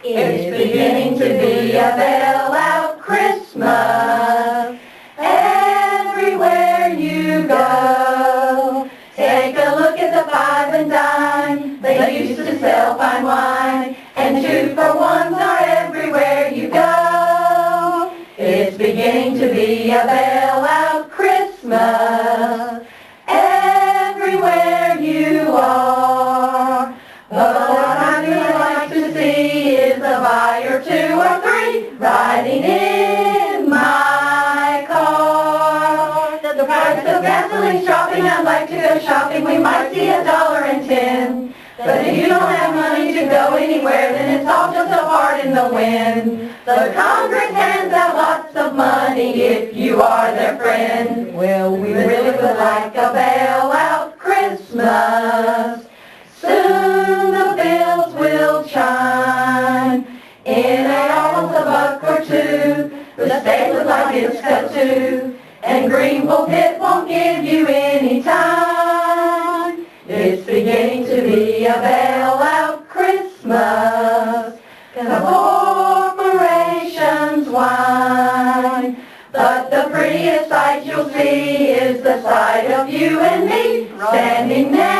It's beginning to be a bailout Christmas. Everywhere you go, take a look at the 5 and dime. They used to sell fine wine, and 2-for-1s are everywhere you go. It's beginning to be a bailout Christmas. Everywhere you are. But what I really like to see is a buy or 2 or 3 riding in my car. The price of gasoline shopping, I'd like to go shopping. We might see $1.10. But if you don't have money to go anywhere, then it's all just a fart in the wind. The Congress hands out lots of money if you are their friend. Well, we really would like a bailout Christmas. Soon the bills will chime. In almost $1 or $2, the state looks like it's cut too. And Greenville Pit won't give you any time. It's beginning to be a bailout Christmas. The corporations whine. But the prettiest sight you'll see is the sight of you and me standing there.